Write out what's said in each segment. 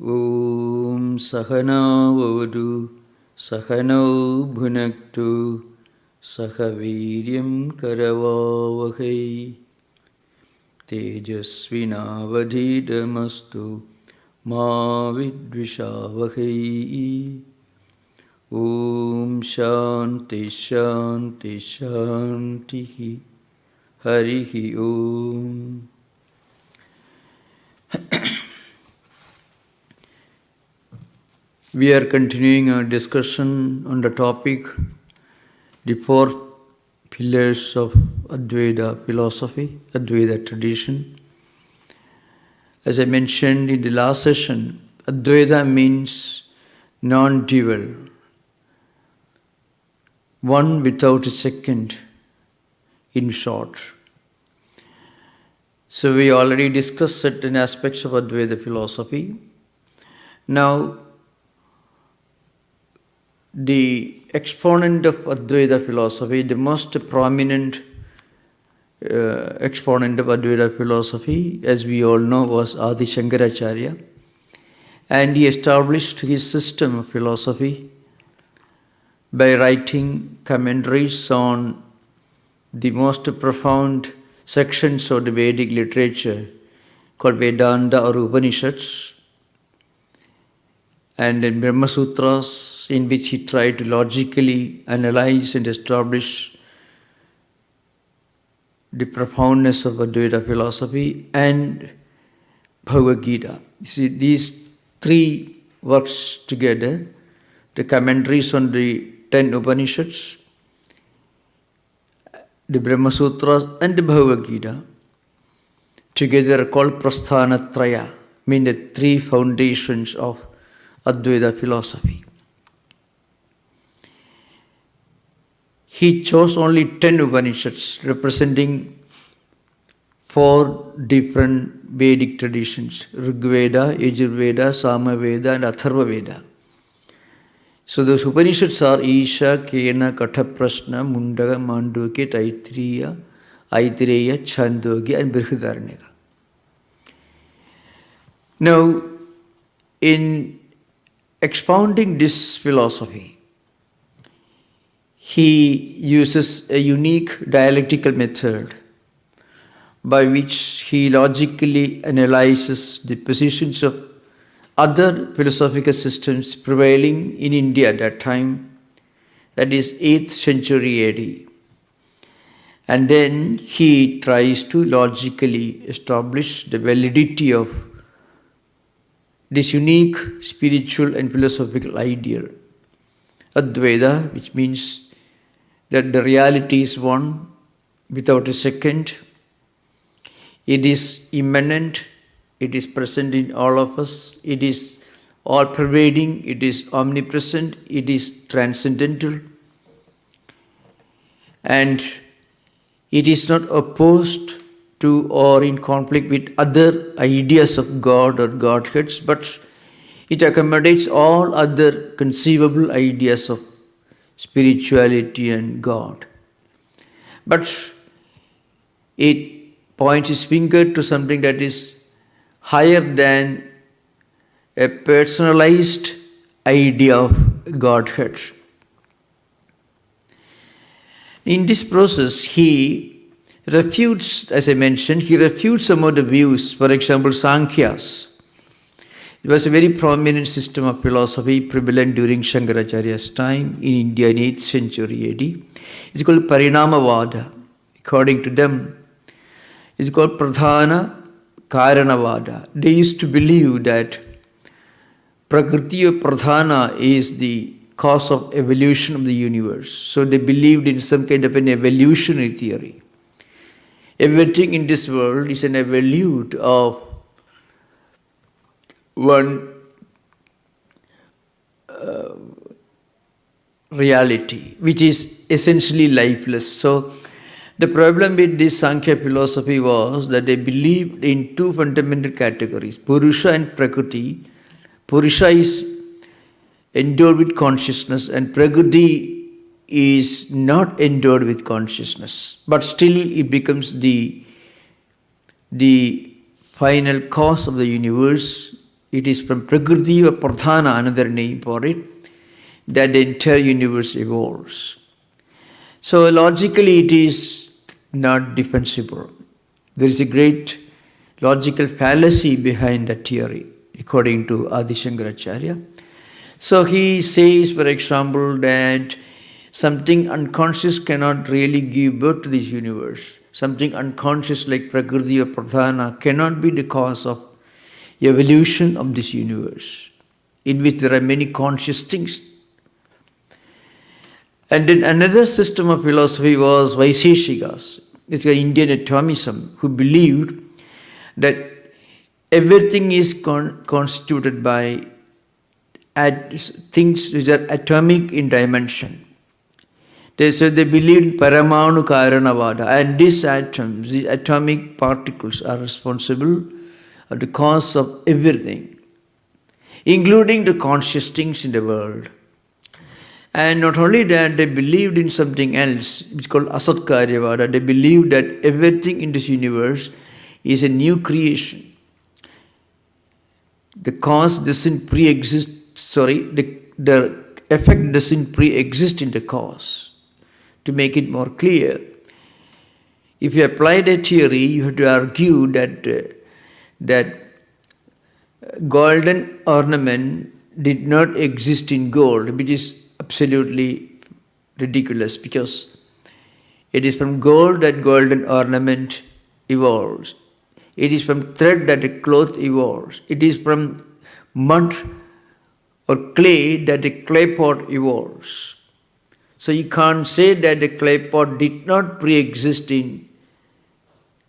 Om Sahana Vavadu Sahano Bhunaktu Sahaviryam Karavavahai Tejasvinavadhidamastu Ma Vidvishavahai. Om Shanti Shanti Shanti Harihi Om. We are continuing our discussion on the topic, the four pillars of Advaita philosophy, Advaita tradition. As I mentioned in the last session, Advaita means non-dual, one without a second, in short. So we already discussed certain aspects of Advaita philosophy. Now, the exponent of Advaita philosophy, the most prominent exponent of Advaita philosophy, as we all know, was Adi Shankaracharya. And he established his system of philosophy by writing commentaries on the most profound sections of the Vedic literature called Vedanta or Upanishads, and in Brahma Sutras, in which he tried to logically analyze and establish the profoundness of Advaita philosophy, and Bhagavad Gita. You see, these three works together, the commentaries on the 10 Upanishads, the Brahma Sutras and the Bhagavad Gita, together are called Prasthanatraya, mean the three foundations of Advaita philosophy. He chose only 10 Upanishads representing 4 different Vedic traditions, Rigveda, Yajurveda, Samaveda and Atharvaveda. So those Upanishads are Isha, Kena, Kathaprashna, Mundaka, Mandukya, Taittiriya, Aitareya, Chandogya and Brihadaranyaka. Now, in expounding this philosophy, he uses a unique dialectical method by which he logically analyzes the positions of other philosophical systems prevailing in India at that time, that is 8th century AD. And then he tries to logically establish the validity of this unique spiritual and philosophical ideal, Advaita, which means that the reality is one without a second. It is immanent, it is present in all of us, it is all-pervading, it is omnipresent, it is transcendental, and it is not opposed to or in conflict with other ideas of God or Godheads, but it accommodates all other conceivable ideas of spirituality and God. But it points its finger to something that is higher than a personalized idea of Godhead. In this process, he refutes, as I mentioned, he refutes some of the views, for example, Sankhyas. It was a very prominent system of philosophy prevalent during Shankaracharya's time in India in 8th century AD. It's called Parinamavada. According to them, it's called Pradhana Karanavada. They used to believe that Prakriti or Pradhana is the cause of evolution of the universe. So they believed in some kind of an evolutionary theory. Everything in this world is an evolute of one reality, which is essentially lifeless. So the problem with this Sankhya philosophy was that they believed in 2 fundamental categories, Purusha and Prakriti. Purusha is endowed with consciousness and Prakriti is not endowed with consciousness, but still it becomes the final cause of the universe It is from Prakriti or Pradhana, another name for it, that the entire universe evolves. So logically it is not defensible. There is a great logical fallacy behind that theory, according to Adi Shankaracharya. So he says, for example, that something unconscious cannot really give birth to this universe. Something unconscious like Prakriti or Pradhana cannot be the cause of evolution of this universe, in which there are many conscious things. And then another system of philosophy was Vaiseshikas. It's an Indian atomism, who believed that everything is constituted by things which are atomic in dimension. They said they believed in Paramanu Karanavada, and these atoms, the atomic particles, are responsible for the cause of everything, including the conscious things in the world. And not only that, they believed in something else, which is called Asat Karyavada. They believed that everything in this universe is a new creation. The cause doesn't pre-exist, the effect doesn't pre-exist in the cause. To make it more clear, if you apply that theory, you have to argue that golden ornament did not exist in gold, which is absolutely ridiculous, because it is from gold that golden ornament evolves. It is from thread that a cloth evolves. It is from mud or clay that a clay pot evolves. So you can't say that the clay pot did not pre-exist in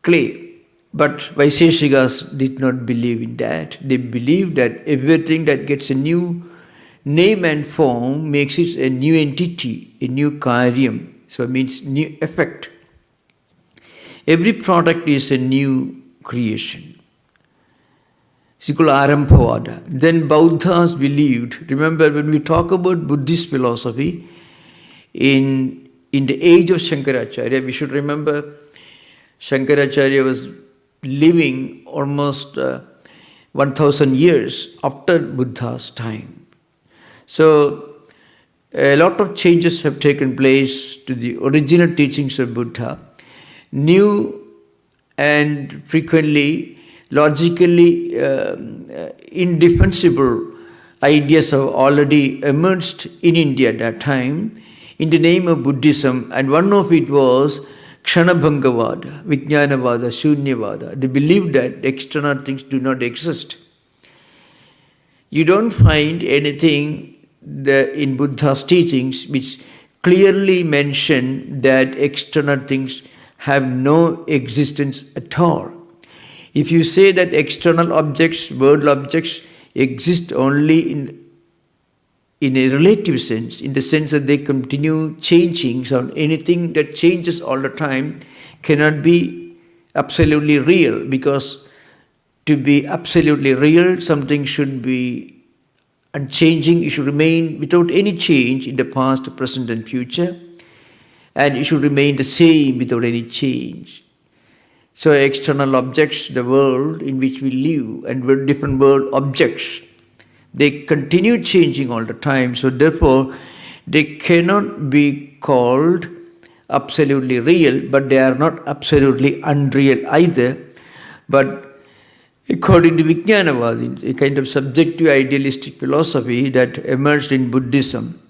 clay. But Vaiseshikas did not believe in that. They believed that everything that gets a new name and form makes it a new entity, a new karyam. So it means new effect. Every product is a new creation. It's called Arambhavada. Then Buddhas believed, remember when we talk about Buddhist philosophy, in the age of Shankaracharya, we should remember Shankaracharya was living almost 1000 years after Buddha's time. So a lot of changes have taken place to the original teachings of Buddha. New and frequently logically indefensible ideas have already emerged in India at that time in the name of Buddhism, and one of it was Kshanabhangavada, Vijnanavada, Shunyavada. They believe that external things do not exist. You don't find anything in Buddha's teachings which clearly mention that external things have no existence at all. If you say that external objects, world objects, exist only in a relative sense, in the sense that they continue changing, so anything that changes all the time cannot be absolutely real, because to be absolutely real, something should be unchanging, it should remain without any change in the past, present and future, and it should remain the same without any change. So external objects, the world in which we live, and different world objects, they continue changing all the time, so therefore they cannot be called absolutely real, but they are not absolutely unreal either. But according to Vijnanavada, a kind of subjective idealistic philosophy that emerged in Buddhism,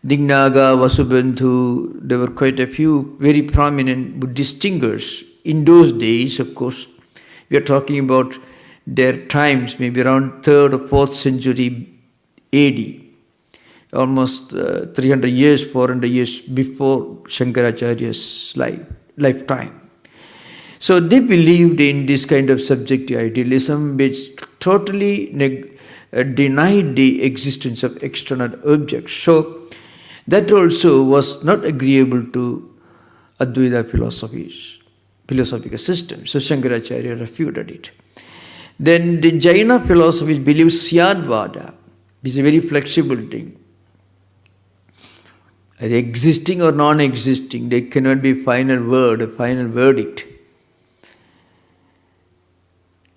Dignaga, Vasubandhu, there were quite a few very prominent Buddhist thinkers in those days. Of course, we are talking about their times, maybe around 3rd or 4th century AD, almost 300 years, 400 years before Shankaracharya's lifetime. So they believed in this kind of subjective idealism which totally denied the existence of external objects. So that also was not agreeable to Advaita philosophical system. So Shankaracharya refuted it. Then the Jaina philosophy believes Syadvada, which is a very flexible thing. Either existing or non-existing, there cannot be final word, a final verdict.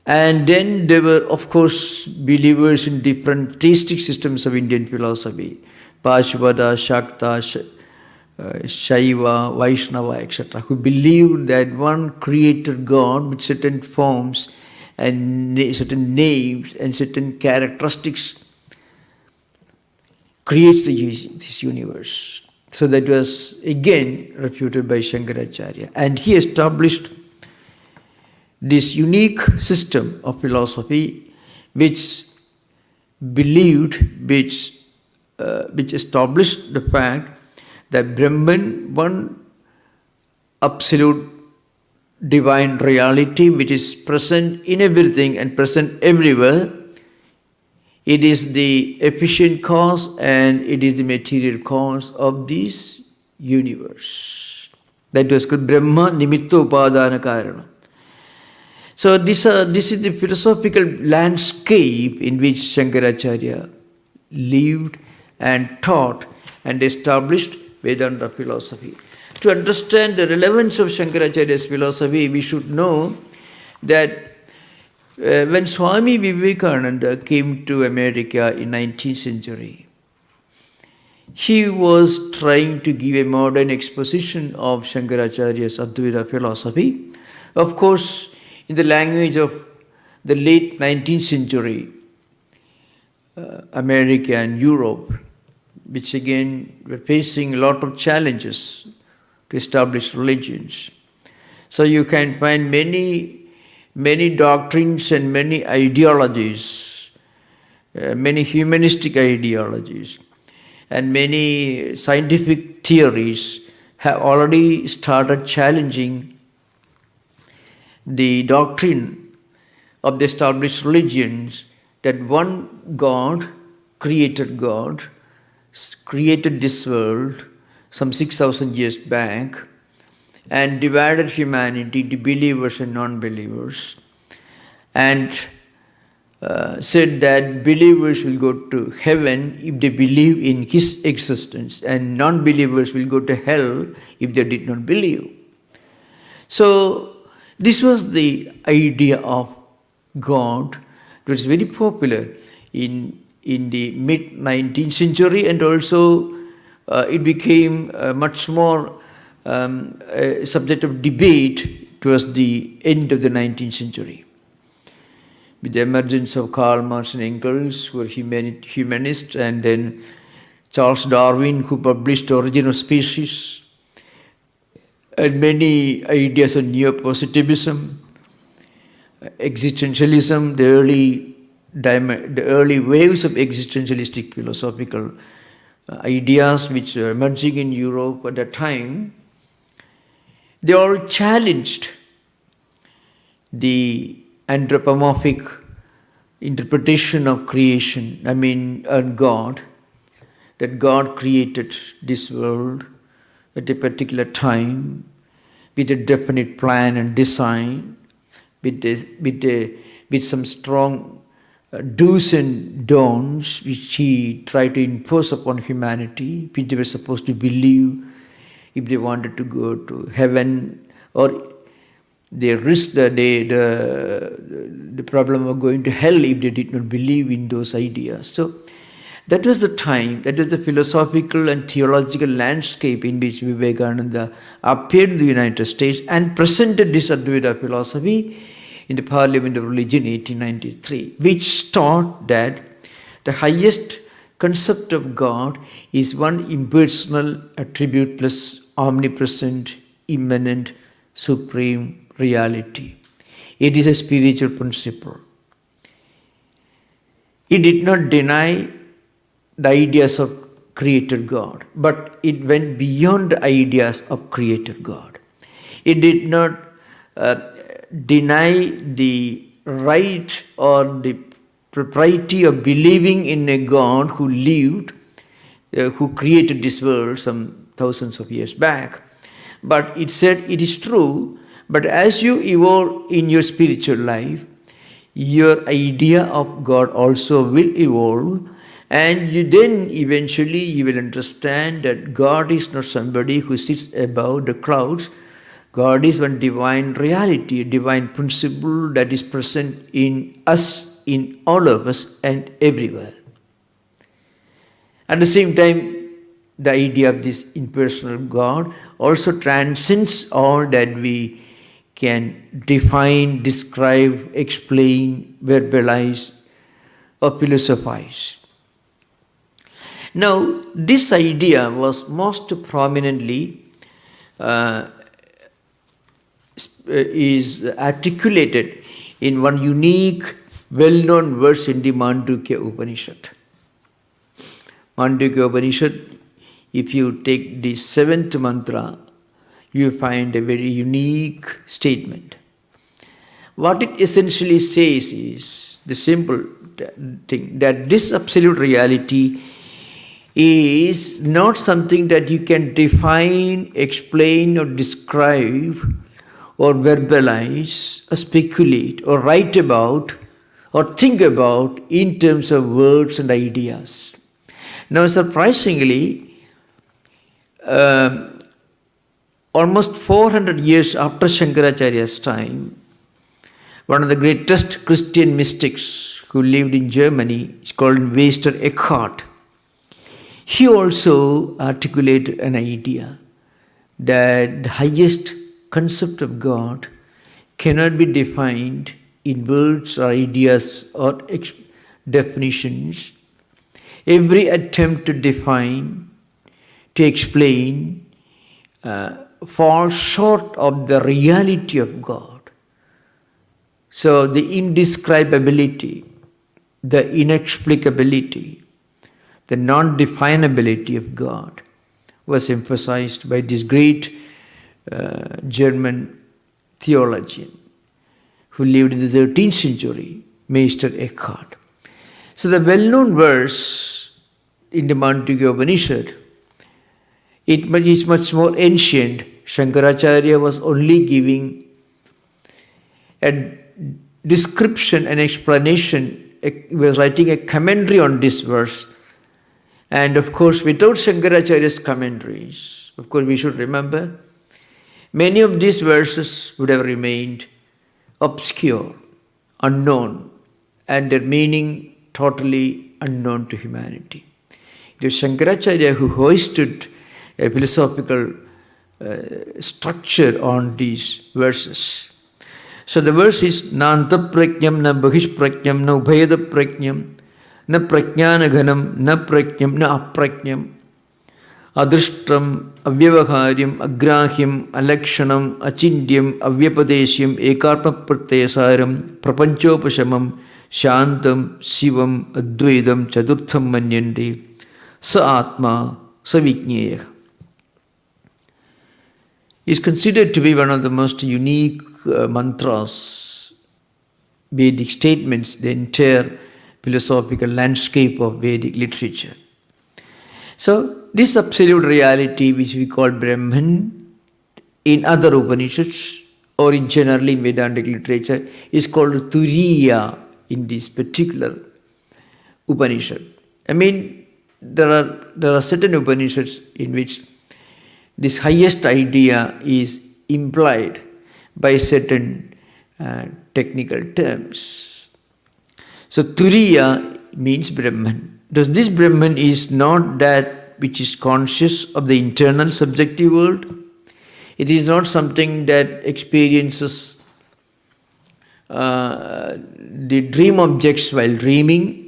And then there were, of course, believers in different theistic systems of Indian philosophy, Pashvada, Shakta, Shaiva, Vaishnava, etc., who believed that one created God with certain forms and certain names and certain characteristics creates this universe. So that was again refuted by Shankaracharya. And he established this unique system of philosophy which believed, which established the fact that Brahman, one absolute divine reality which is present in everything and present everywhere, it is the efficient cause and it is the material cause of this universe. That was called Brahma Nimitta Upadana Karana. So this is the philosophical landscape in which Shankaracharya lived and taught and established Vedanta philosophy. To understand the relevance of Shankaracharya's philosophy, we should know that when Swami Vivekananda came to America in 19th century, he was trying to give a modern exposition of Shankaracharya's Advaita philosophy. Of course, in the language of the late 19th century, America and Europe, which again were facing a lot of challenges to establish religions. So you can find many doctrines and many ideologies, many humanistic ideologies, and many scientific theories have already started challenging the doctrine of the established religions that one God, created this world some 6,000 years back and divided humanity into believers and non-believers, and said that believers will go to heaven if they believe in His existence and non-believers will go to hell if they did not believe. So this was the idea of God. It was very popular in the mid-19th century, and also it became much more a subject of debate towards the end of the 19th century. With the emergence of Karl Marx and Engels, who were humanists, and then Charles Darwin, who published Origin of Species, and many ideas of neo-positivism, existentialism, the early waves of existentialistic philosophical ideas which were emerging in Europe at that time, they all challenged the anthropomorphic interpretation of creation, God, that God created this world at a particular time with a definite plan and design, with some strong do's and don'ts which he tried to impose upon humanity, which they were supposed to believe if they wanted to go to heaven, or they risked the problem of going to hell if they did not believe in those ideas. So that was the time, that was the philosophical and theological landscape in which Vivekananda appeared in the United States and presented this Advaita philosophy in the Parliament of Religion 1893, which taught that the highest concept of God is one impersonal, attributeless, omnipresent, immanent, supreme reality. It is a spiritual principle. It did not deny the ideas of created God, but it went beyond the ideas of created God. It did not deny the right or the propriety of believing in a God who lived, who created this world some thousands of years back. But it said it is true, but as you evolve in your spiritual life, your idea of God also will evolve, and then eventually you will understand that God is not somebody who sits above the clouds God is one divine reality, a divine principle that is present in us, in all of us, and everywhere. At the same time, the idea of this impersonal God also transcends all that we can define, describe, explain, verbalize, or philosophize. Now, this idea was most prominently is articulated in one unique, well-known verse in the Mandukya Upanishad. Mandukya Upanishad, if you take the 7th mantra, you find a very unique statement. What it essentially says is the simple thing that this absolute reality is not something that you can define, explain, or describe, or verbalize, or speculate, or write about, or think about in terms of words and ideas. Now, surprisingly, almost 400 years after Shankaracharya's time, one of the greatest Christian mystics who lived in Germany is called Meister Eckhart. He also articulated an idea that the highest concept of God cannot be defined in words or ideas or definitions. Every attempt to define, to explain, falls short of the reality of God. So the indescribability, the inexplicability, the non-definability of God was emphasized by this great German theologian who lived in the 13th century, Meister Eckhart. So the well-known verse in the Mandukya Upanishad, it is much more ancient. Shankaracharya was only giving a description and explanation. He was writing a commentary on this verse. And of course, without Shankaracharya's commentaries, of course, we should remember, many of these verses would have remained obscure, unknown, and their meaning totally unknown to humanity. It was Shankaracharya who hoisted a philosophical structure on these verses. So the verse is na antaprajnam, na bahishprajnam, na ubhayada prajnam, na prajnanaghanam, na prajnam, na aprajnam, adrishtam, avyavakaryam, agrahyam, alakshanam, achindyam, avyapadesyam, ekarma pratyasaram, prapanchopashamam, shantam, shivam, advaitam, chaturtham manyante, sa atma, sa vijñeya. Is considered to be one of the most unique mantras, Vedic statements, the entire philosophical landscape of Vedic literature. So, this absolute reality which we call Brahman in other Upanishads or in generally in Vedantic literature is called Turiya in this particular Upanishad. I mean, there are certain Upanishads in which this highest idea is implied by certain technical terms. So Turiya means Brahman. Thus this Brahman is not that which is conscious of the internal subjective world. It is not something that experiences the dream objects while dreaming.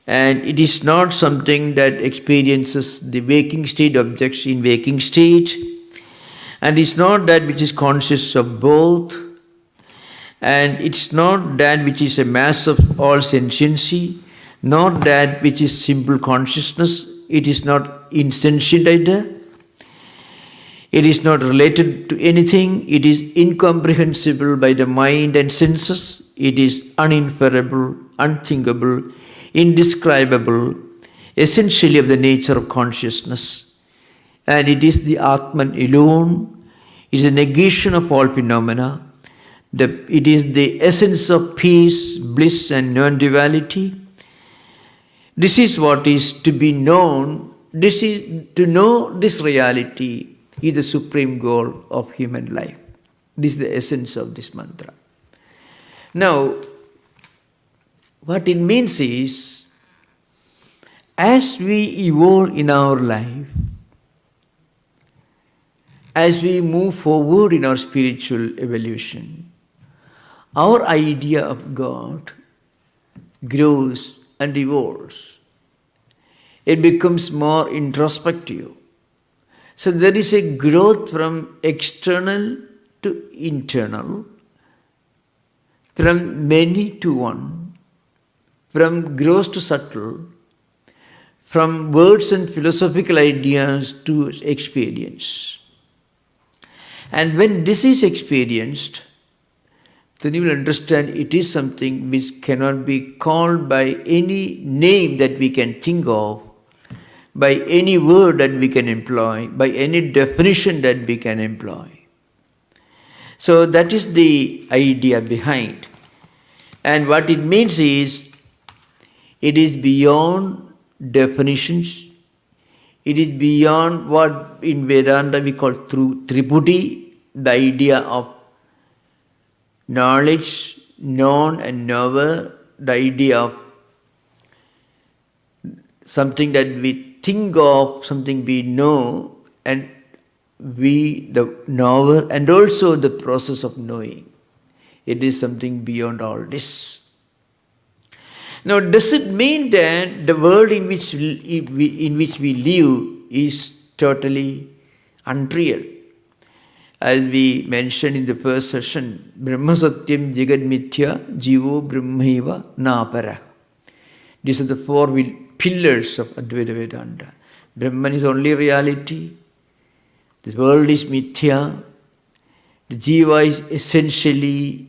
And it is not something that experiences the waking state objects in waking state. And it's not that which is conscious of both. And it's not that which is a mass of all sentiency, not that which is simple consciousness. It is not insentient either. It is not related to anything. It is incomprehensible by the mind and senses. It is uninferable, unthinkable, indescribable, essentially of the nature of consciousness. And it is the Atman alone. It is a negation of all phenomena. It is the essence of peace, bliss, and non-duality. This is what is to be known. To know this reality is the supreme goal of human life. This is the essence of this mantra. Now, what it means is, as we evolve in our life, as we move forward in our spiritual evolution, our idea of God grows and evolves. It becomes more introspective. So there is a growth from external to internal, from many to one, from gross to subtle, from words and philosophical ideas to experience. And when this is experienced, then you will understand it is something which cannot be called by any name that we can think of, by any word that we can employ, by any definition that we can employ. So that is the idea behind. And what it means is, it is beyond definitions. It is beyond what in Vedanta we call through Tripudi, the idea of knowledge, known and knower, the idea of something that we think of, something we know, and we, the knower, and also the process of knowing. It is something beyond all this. Now, does it mean that the world in which we live is totally unreal? As we mentioned in the first session, Brahma Satyam Jagad Mithya Jivo Brahmaiva Napara. These are the four pillars of Advaita Vedanta. Brahman is only reality. This world is Mithya. The Jiva is essentially,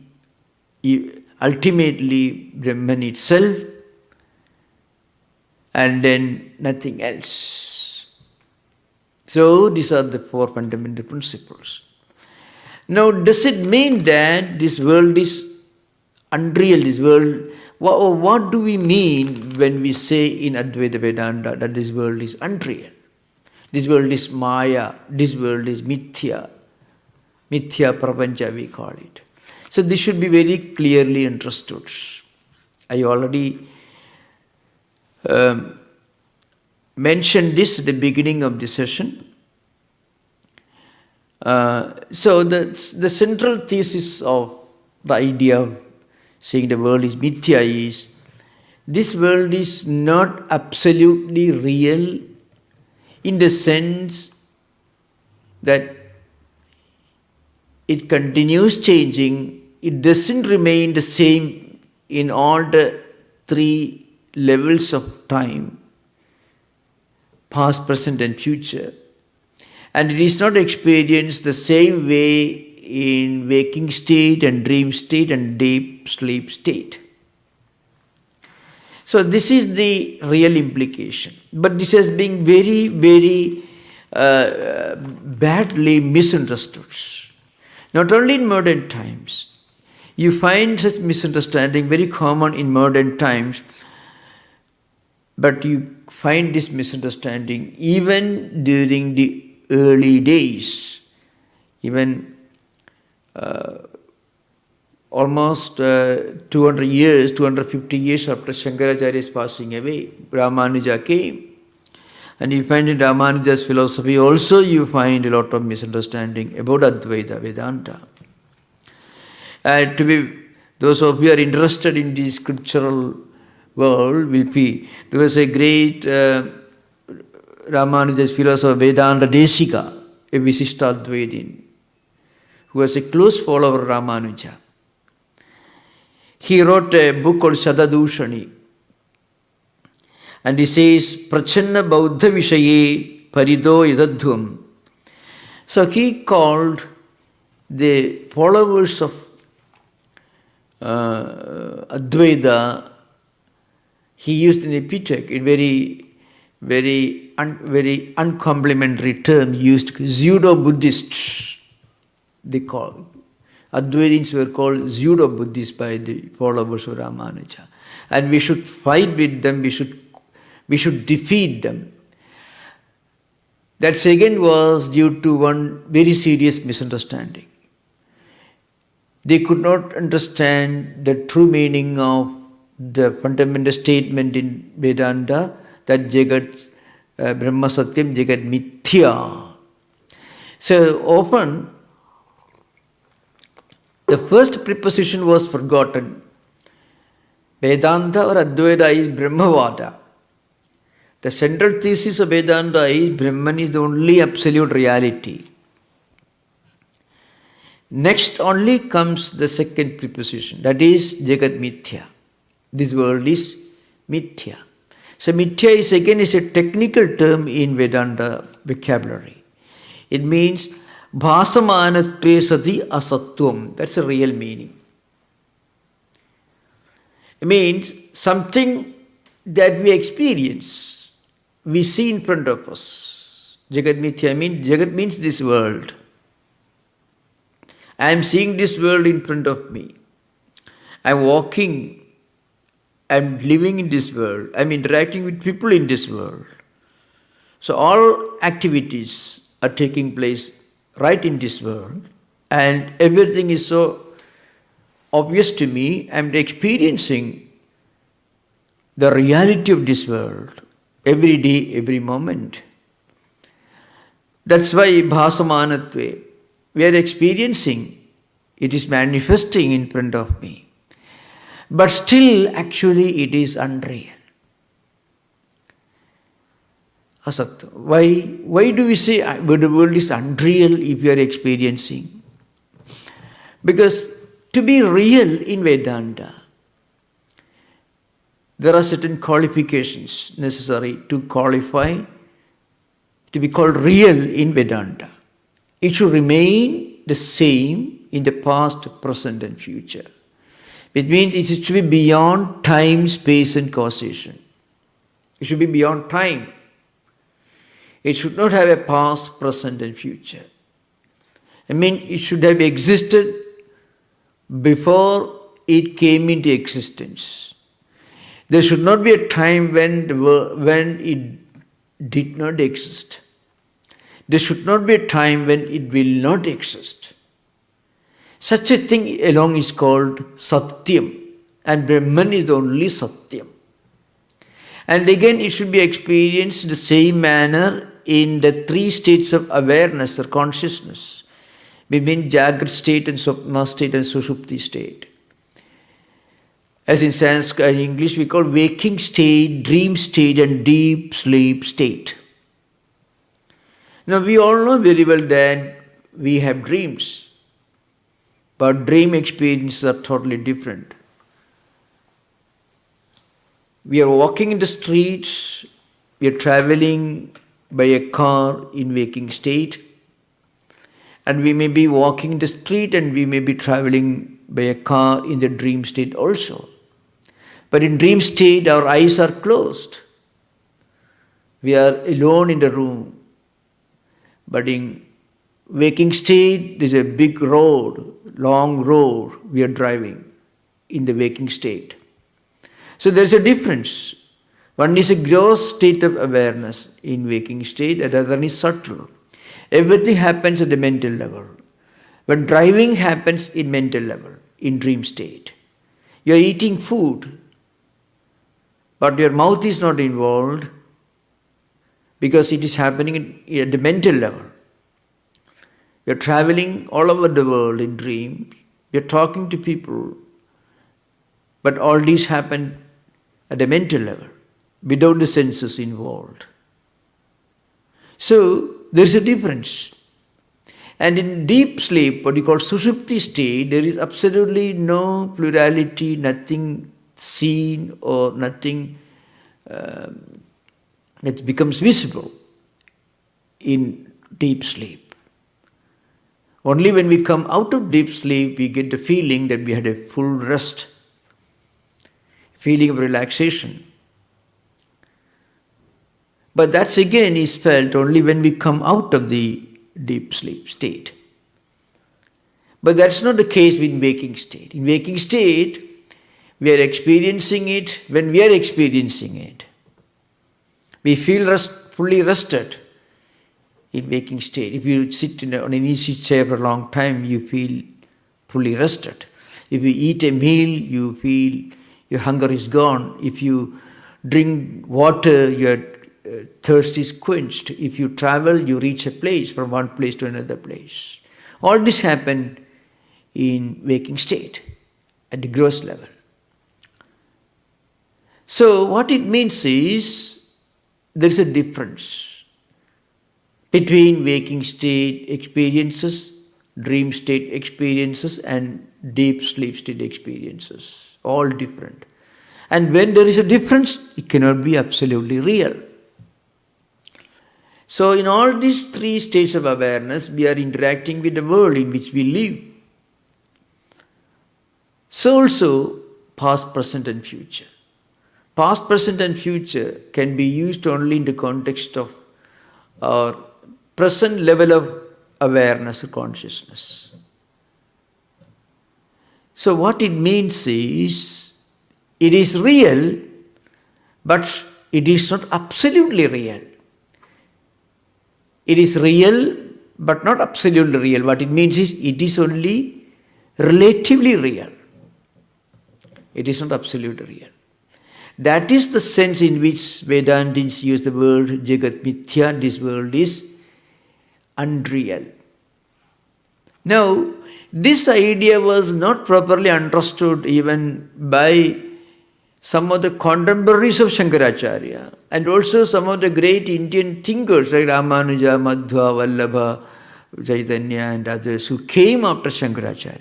ultimately Brahman itself, and then nothing else. So these are the four fundamental principles. Now, does it mean that this world is unreal, this world? What do we mean when we say in Advaita Vedanta that this world is unreal? This world is Maya, this world is Mithya. Mithya Prapancha we call it. So this should be very clearly understood. I already mentioned this at the beginning of the session. So the central thesis of the idea of saying the world is Mithya is, this world is not absolutely real in the sense that it continues changing. It doesn't remain the same in all the three levels of time, past, present and future. And it is not experienced the same way in waking state and dream state and deep sleep state. So this is the real implication. But this has been very, very badly misunderstood. Not only in modern times. You find such misunderstanding very common in modern times, but you find this misunderstanding even during the early days, even almost 200 years, 250 years after Shankaracharya's passing away, Ramanuja came. And you find in Ramanuja's philosophy also you find a lot of misunderstanding about Advaita Vedanta. Those of you who are interested in the scriptural world will be, there was a great Ramanuja's philosopher Vedanta Desika, a Visishta Advaitin, who was a close follower of Ramanuja. He wrote a book called Shadadushani. And he says, Prachanna Bauddha Vishaye Parido Yadadhvam. So he called the followers of Advaita, he used an epithet, a very uncomplimentary term used, pseudo-Buddhists, they called. Advaitins were called pseudo-Buddhists by the followers of Ramanuja. And we should fight with them, we should defeat them. That again was due to one very serious misunderstanding. They could not understand the true meaning of the fundamental statement in Vedanta that Jagat Brahma Satyam, Jagat Mithya. So often the first preposition was forgotten. Vedanta or Advaita is Brahmavada. The central thesis of Vedanta is Brahman is the only absolute reality. Next only comes the second preposition, that is Jagat Mithya. This world is Mithya. So Mithya is again a technical term in Vedanta vocabulary. It means Bhasamanatve sati asatvam. That's a real meaning. It means something that we experience, we see in front of us. Jagat Mithya means, Jagat means this world. I am seeing this world in front of me. I am walking, I am living in this world, I am interacting with people in this world. So all activities are taking place right in this world, and everything is so obvious to me. I am experiencing the reality of this world every day, every moment. That's why Bhasamanatve. We are experiencing, it is manifesting in front of me. But still, actually, it is unreal. Asat. Why do we say the world is unreal if we are experiencing? Because to be real in Vedanta, there are certain qualifications necessary to qualify to be called real in Vedanta. It should remain the same in the past, present and future. It means it should be beyond time, space and causation. It should be beyond time. It should not have a past, present and future. I mean, it should have existed before it came into existence. There should not be a time when it did not exist. There should not be a time when it will not exist. Such a thing alone is called Satyam, and Brahman is only Satyam. And again, it should be experienced in the same manner in the three states of awareness or consciousness, between Jagrat state and Swapna state and Sushupti state. As in Sanskrit, in English, we call waking state, dream state and deep sleep state. Now, we all know very well that we have dreams, but dream experiences are totally different. We are walking in the streets, we are traveling by a car in waking state, and we may be walking in the street and we may be traveling by a car in the dream state also. But in dream state, our eyes are closed. We are alone in the room. But in waking state, there is a big road, long road we are driving in the waking state. So there is a difference. One is a gross state of awareness in waking state, and the other is subtle. Everything happens at the mental level. When driving happens in mental level, in dream state. You are eating food, but your mouth is not involved because it is happening at the mental level. You are traveling all over the world in dreams. You are talking to people, but all these happen at the mental level, without the senses involved. So, there is a difference. And in deep sleep, what you call Sushupti state, there is absolutely no plurality, nothing seen or nothing that becomes visible in deep sleep. Only when we come out of deep sleep, we get the feeling that we had a full rest, feeling of relaxation. But that again is felt only when we come out of the deep sleep state. But that's not the case in waking state. In waking state, we are experiencing it when we are experiencing it. We feel fully rested in waking state. If you sit on an easy chair for a long time, you feel fully rested. If you eat a meal, you feel your hunger is gone. If you drink water, your thirst is quenched. If you travel, you reach a place, from one place to another place. All this happened in waking state at the gross level. So what it means is there is a difference between waking state experiences, dream state experiences, and deep sleep state experiences. All different. And when there is a difference, it cannot be absolutely real. So in all these three states of awareness, we are interacting with the world in which we live. So also past, present and future. Past, present and future can be used only in the context of our present level of awareness or consciousness. So what it means is, it is real, but it is not absolutely real. It is real, but not absolutely real. What it means is, it is only relatively real. It is not absolutely real. That is the sense in which Vedantins use the word Jagat Mithya. This world is unreal. Now, this idea was not properly understood even by some of the contemporaries of Shankaracharya, and also some of the great Indian thinkers like Ramanuja, Madhva, Vallabha, Chaitanya and others who came after Shankaracharya,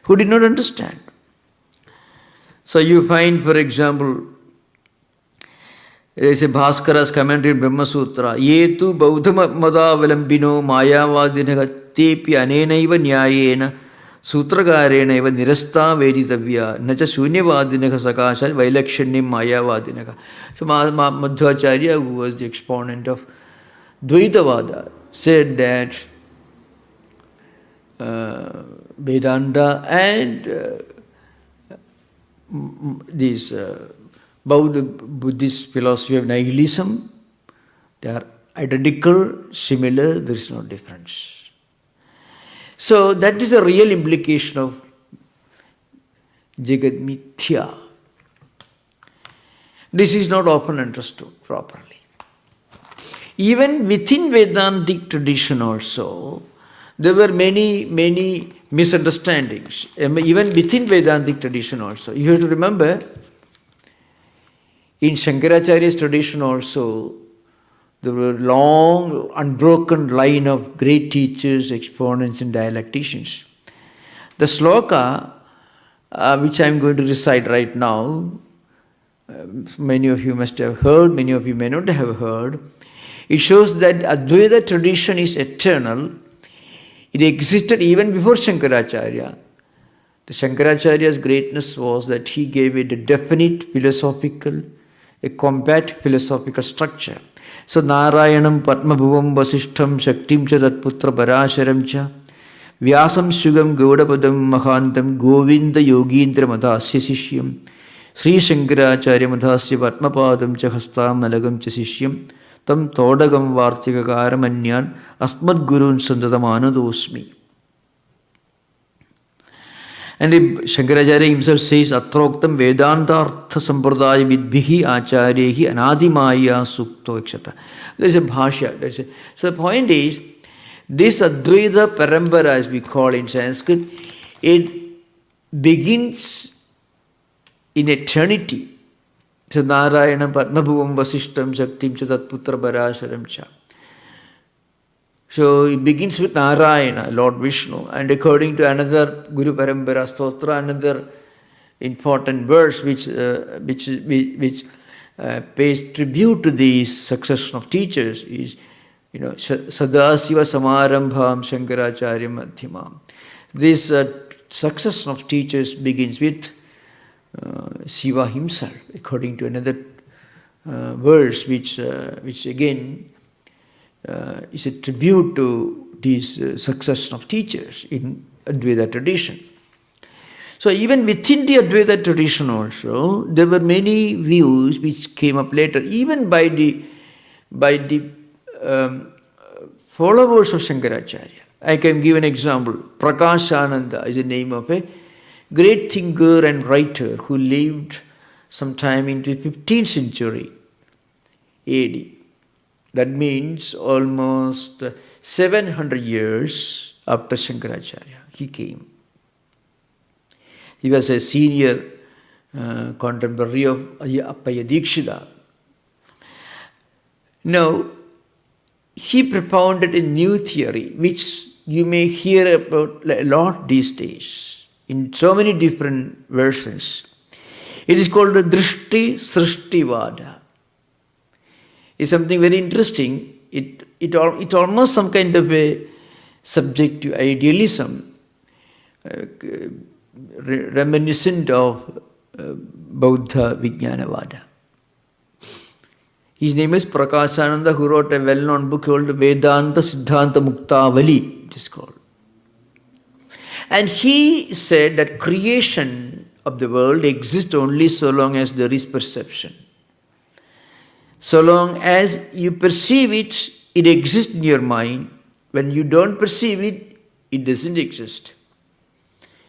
who did not understand. So you find, for example, there is a Bhaskara's commentary in Brahma Sutra, Yetu Bauddha Madavalambino Mayavadinaha Tepi Anenaiva Nyayena Sutrakarena eva Nirasta Veditavya Nacha Shunyavadinaha Sakasha Vailakshanyam Mayavadinaha. So Madhvacharya, who was the exponent of Advaita, said that Vedanta and this Buddhist philosophy of nihilism, they are identical, similar, there is no difference. So that is a real implication of Jagat Mithya. This is not often understood properly. Even within Vedantic tradition also, there were many misunderstandings. Even within Vedantic tradition also. You have to remember, in Shankaracharya's tradition also, there were long, unbroken line of great teachers, exponents and dialecticians. The sloka, which I am going to recite right now, many of you must have heard, many of you may not have heard. It shows that Advaita tradition is eternal. It existed even before Shankaracharya. The Shankaracharya's greatness was that he gave it a definite philosophical, a compact philosophical structure. So Narayanam Padmabhuvam Vasishtham Shaktim Cha Tatputra Parasharam Cha Vyasam Shugam Gaudapadam Mahantam Govinda Yogindra Madhasya Sishyam Sri Shankaracharya Madhasya Padmapadam Cha Hastam Malagam Cha Sishyam Tam Todagam Vartikakaramanyan Asmad Gurun Sandadamanadosmi. And Shankaracharya himself says, Atroktam Vedanta Artha Sampradaya Vidbhihi Acharyehi Anadimaya Sukto, etc. There is a bhashya. So the point is, this Advaita Parambara, as we call in Sanskrit, it begins in eternity. So Narayana Padmabhuvam Vasishtam Shaktim Cha Tatputra Parasharam Cha. So it begins with Narayana, Lord Vishnu, and according to another Guru Parambara Stotra, another important verse which pays tribute to these succession of teachers is, Sadasiva Samarambham Shankaracharya Madhyamam. This succession of teachers begins with Shiva himself, according to another verse which again is a tribute to this succession of teachers in Advaita tradition. So even within the Advaita tradition also, there were many views which came up later, even by the followers of Shankaracharya. I can give an example. Prakashananda is the name of a great thinker and writer who lived sometime in the 15th century AD. That means almost 700 years after Shankaracharya, he came. He was a senior contemporary of Appaya Dikshita. Now, he propounded a new theory which you may hear about a lot these days in so many different versions. It is called the Drishti Srishtivada. It's something very interesting. It almost some kind of a subjective idealism, reminiscent of Bauddha Vijnanavada. His name is Prakashananda, who wrote a well-known book called Vedanta Siddhanta Muktavali, it is called. And he said that creation of the world exists only so long as there is perception. So long as you perceive it, it exists in your mind. When you don't perceive it, it doesn't exist.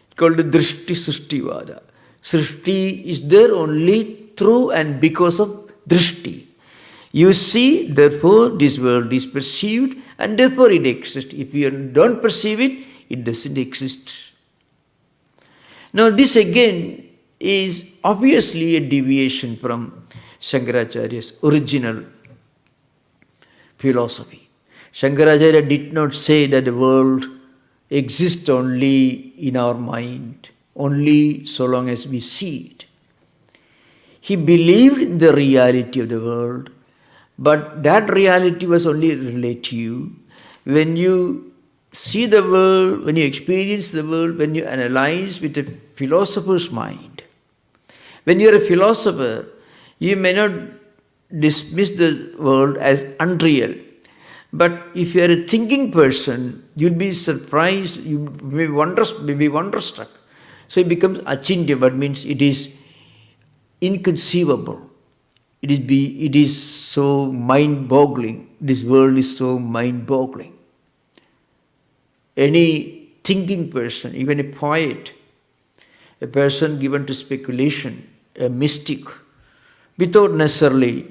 It's called the Drishti Srishtivada. Srishti is there only through and because of Drishti. You see, therefore this world is perceived and therefore it exists. If you don't perceive it, it doesn't exist. Now this again is obviously a deviation from Shankaracharya's original philosophy. Shankaracharya did not say that the world exists only in our mind, only so long as we see it. He believed in the reality of the world, but that reality was only relative. When you see the world, when you experience the world, when you analyze with a philosopher's mind, when you are a philosopher, you may not dismiss the world as unreal. But if you are a thinking person, you'll be surprised, you may be wonderstruck. So it becomes achintya, but means it is inconceivable. It is so mind-boggling. This world is so mind-boggling. Any thinking person, even a poet, a person given to speculation, a mystic, without necessarily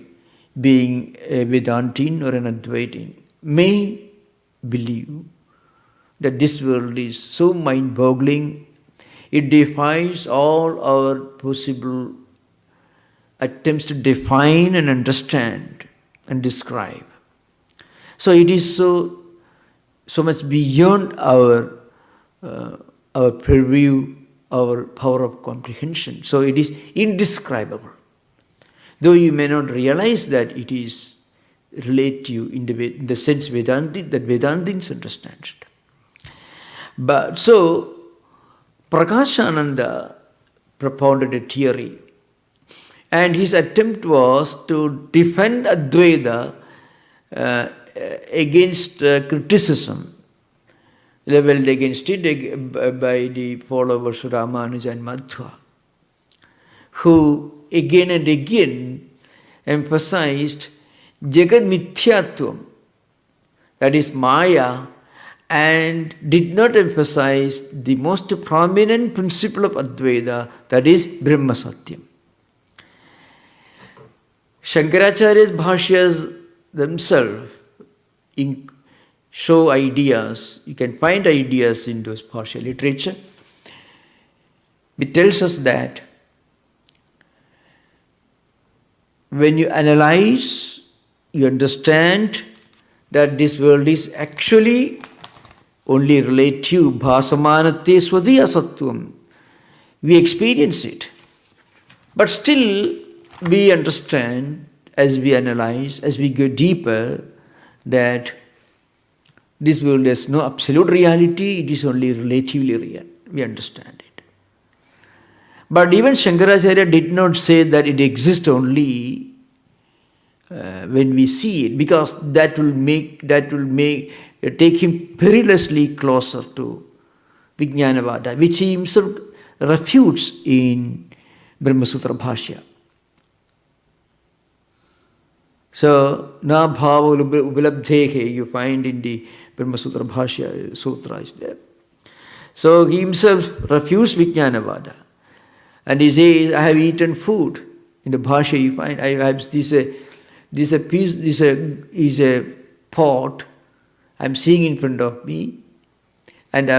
being a Vedantin or an Advaitin, may believe that this world is so mind-boggling, it defies all our possible attempts to define and understand and describe. So it is so much beyond our purview, our power of comprehension. So it is indescribable. Though you may not realize that it is relative in the sense that Vedantins understand it. But so Prakashananda propounded a theory, and his attempt was to defend Advaita against criticism leveled against it by the followers of Ramanuja and Madhva, who again and again emphasized Jagat Mithyatvam, that is Maya, and did not emphasize the most prominent principle of Advaita, that is Brahma Satyam. Shankaracharya's bhashyas themselves show ideas. You can find ideas in those bhashya literature. It tells us that when you analyze, you understand that this world is actually only relative, bhasamanate swadhiya sattvam. We experience it. But still, we understand, as we analyze, as we go deeper, that this world has no absolute reality, it is only relatively real. We understand it. But even Shankaracharya did not say that it exists only when we see it, because that will take him perilously closer to Vijnanavada, which he himself refutes in Brahmasutra Bhashya. So, na bhava upalabdhehe, you find in the Brahma Sutra Bhashya Sutra is there. So he himself refused Vijnanavada. And he says, I have eaten food. In the Bhashya you find, I have this a pot I'm seeing in front of me, and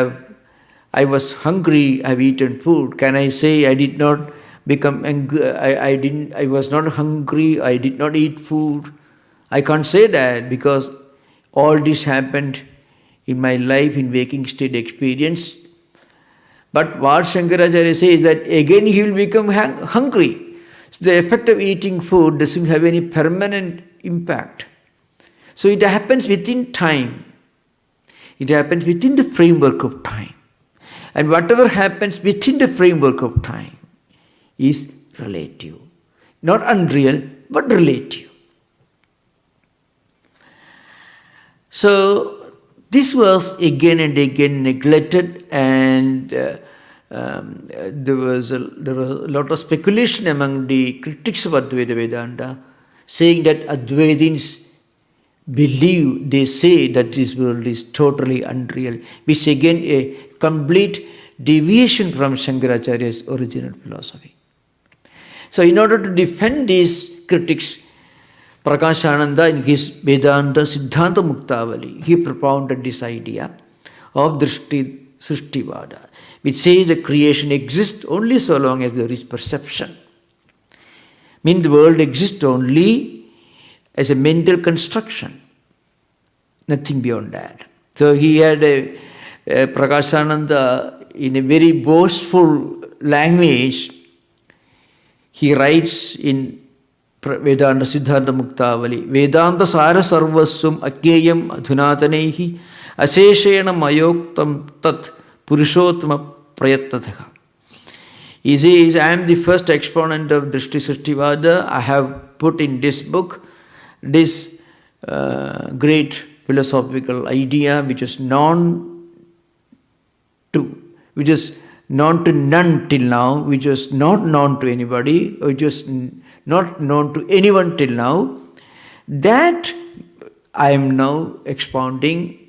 I was hungry, I've eaten food. Can I say I did not become angry, I was not hungry, I did not eat food? I can't say that, because all this happened in my life in waking state experience. But what Shankaracharya says is that again he will become hungry. So the effect of eating food doesn't have any permanent impact. So it happens within time. It happens within the framework of time. And whatever happens within the framework of time is relative. Not unreal, but relative. So this was again and again neglected, and there was a lot of speculation among the critics of Advaita Vedanta, saying that Advaitins believe, they say that this world is totally unreal, which again a complete deviation from Shankaracharya's original philosophy. So in order to defend these critics, Prakashananda in his Vedanta Siddhanta Muktavali, he propounded this idea of Drishti Srishtivada, which says that creation exists only so long as there is perception. Means the world exists only as a mental construction, nothing beyond that. So he had Prakashananda in a very boastful language. He writes in Vedanta Siddhanta Muktavali, Vedanta Sara Sarvaswam Agyayam Adhunatanehi Aseshena Mayoktam Tat Purushottama Prayatnatha. He says, I am the first exponent of Drishti Srishtivada. I have put in this book this great philosophical idea which is known to none till now, which was not known to anybody, which was not known to anyone till now. That I am now expounding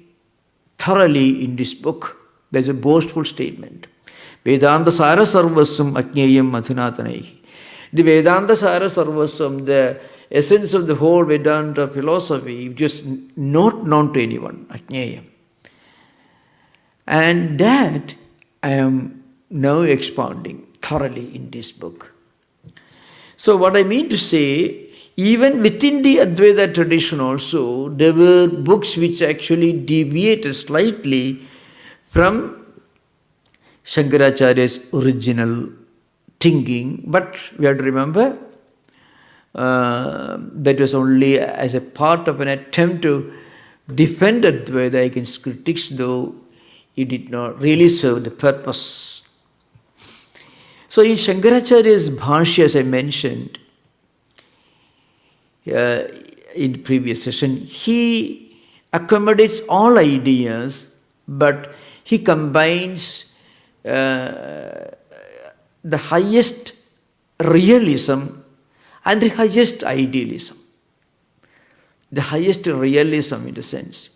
thoroughly in this book. There's a boastful statement. Vedanta Sara Sarvaswam Ajneyam Adhunatanehi. The Vedanta Sara Sarvaswam, the essence of the whole Vedanta philosophy, just not known to anyone, Ajneyam. And that I am now expounding thoroughly in this book. So what I mean to say, even within the Advaita tradition also, there were books which actually deviated slightly from Shankaracharya's original thinking. But we have to remember, that was only as a part of an attempt to defend Advaita against critics, though it did not really serve the purpose. So in Shankaracharya's Bhashya, as I mentioned in the previous session, he accommodates all ideas, but he combines the highest realism and the highest idealism. The highest realism, in a sense.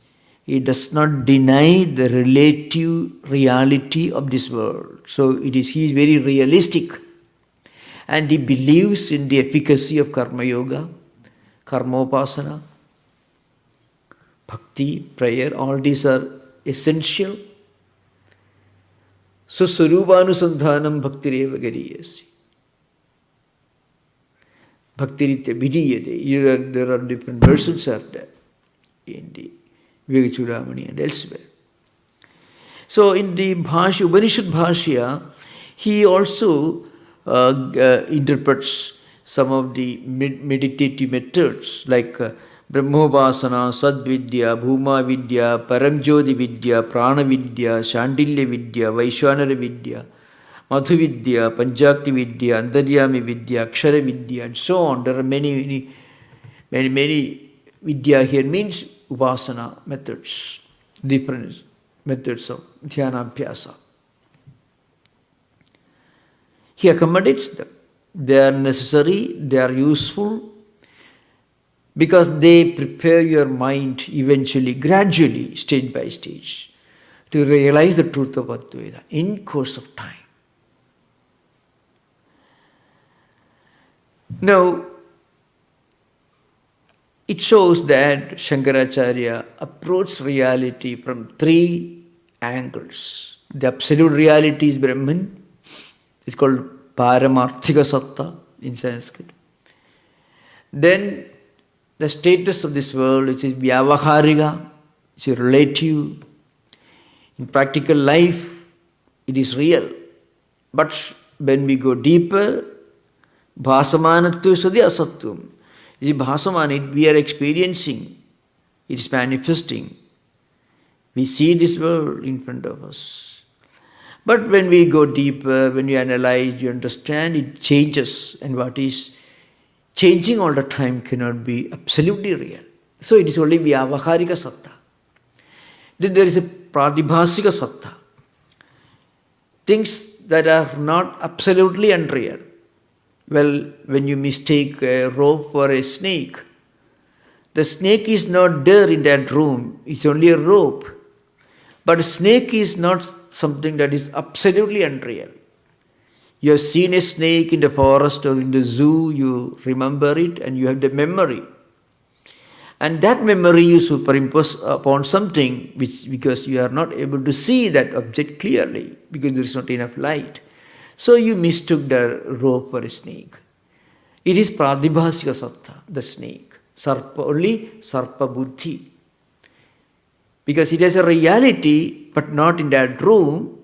He does not deny the relative reality of this world. So he is very realistic. And he believes in the efficacy of karma yoga, karmopasana, bhakti, prayer. All these are essential. So Sarubhanusandhanam bhaktireva gariyasi. Bhaktiritya vidiyade. There are different versions of that in the Vivekachudamani and elsewhere. So in the Bhashya, Upanishad Bhashya, he also interprets some of the meditative methods like Brahmobhasana, Sadvidya, Bhuma Vidya, Paramjyoti Vidya, Prana Vidya, Shandilya Vidya, Vaishwanara Vidya, Madhu Vidya, Panchakti Vidya, Antaryami Vidya, Akshara Vidya, and so on. There are many Vidya here means Upasana methods, different methods of dhyana abhyasa. He accommodates them. They are necessary, they are useful, because they prepare your mind eventually, gradually, stage by stage, to realize the truth of Advaita in course of time. Now, it shows that Shankaracharya approached reality from three angles. The absolute reality is Brahman. It's called Paramarthika Satta in Sanskrit. Then the status of this world, which is Vyavaharika, which is relative. In practical life, it is real. But when we go deeper, Bhasamanatva Sadi Asatvam. It is Bhasaman, we are experiencing, it is manifesting. We see this world in front of us. But when we go deeper, when we analyze, you understand, it changes. And what is changing all the time cannot be absolutely real. So it is only Vyavaharika Satta. Then there is a Pradibhasika Satta. Things that are not absolutely unreal. Well, when you mistake a rope for a snake, the snake is not there in that room, it's only a rope. But a snake is not something that is absolutely unreal. You have seen a snake in the forest or in the zoo, you remember it and you have the memory. And that memory you superimpose upon something because you are not able to see that object clearly because there is not enough light. So you mistook the rope for a snake. It is Pradibhasika Satta, the snake. Sarpa, only Sarpa Buddhi. Because it has a reality, but not in that room.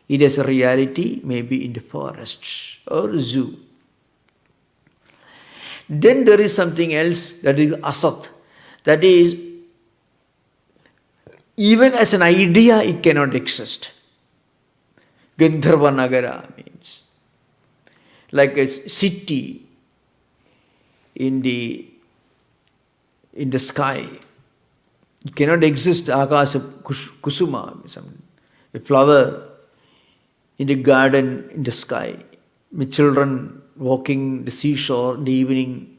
It has a reality maybe in the forest or zoo. Then there is something else that is Asat. That is, even as an idea, it cannot exist. Gandharva Nagara means like a city in the sky. It cannot exist. Akasa Kusuma, a flower in the garden in the sky. With children walking the seashore in the evening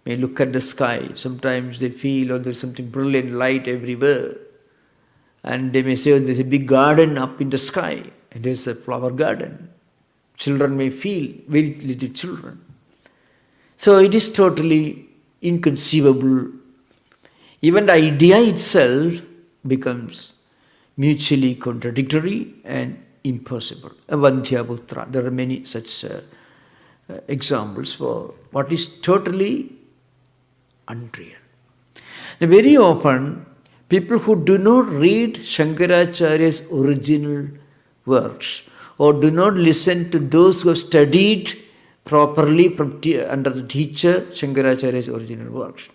may look at the sky. Sometimes they feel, oh, there's something brilliant light everywhere. And they may say, oh, there's a big garden up in the sky. And there's a flower garden. Children may feel, very little children. So it is totally inconceivable. Even the idea itself becomes mutually contradictory and impossible. Avantyaputra. There are many such examples for what is totally unreal. Now, very often, people who do not read Shankaracharya's original works or do not listen to those who have studied properly under the teacher Shankaracharya's original works,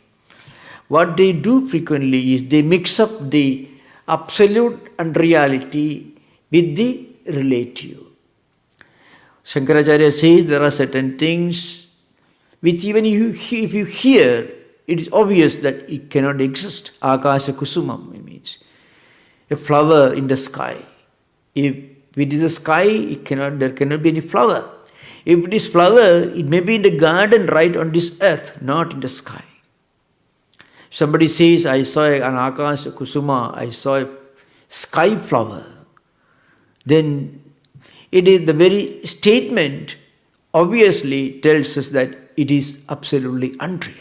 what they do frequently is they mix up the absolute unreality with the relative. Shankaracharya says there are certain things which even if you hear, it is obvious that it cannot exist. Akasa Kusumam means a flower in the sky. If it is a sky, there cannot be any flower. If it is flower, it may be in the garden right on this earth, not in the sky. Somebody says, I saw an Akasa Kusuma, I saw a sky flower. Then it is the very statement obviously tells us that it is absolutely unreal.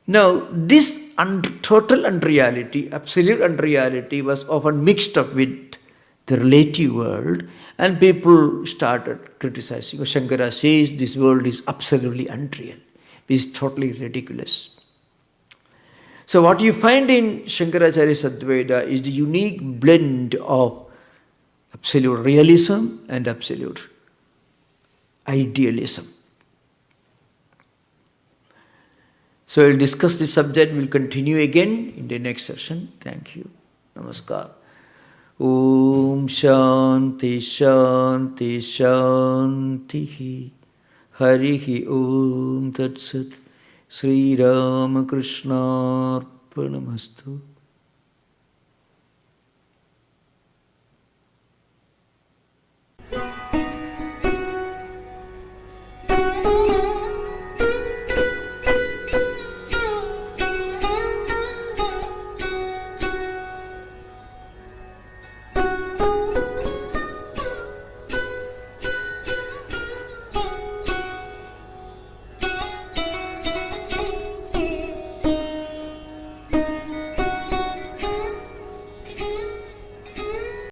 Now, this total unreality, absolute unreality was often mixed up with the relative world and people started criticizing. Shankara says this world is absolutely unreal. It is totally ridiculous. So what you find in Shankaracharya's Advaita is the unique blend of absolute realism and absolute idealism. So we'll discuss this subject, we'll continue again in the next session. Thank you. Namaskar. Om Shanti Shanti Shanti Harihi Om Tat Sat Sri Ramakrishna Arpanamastu.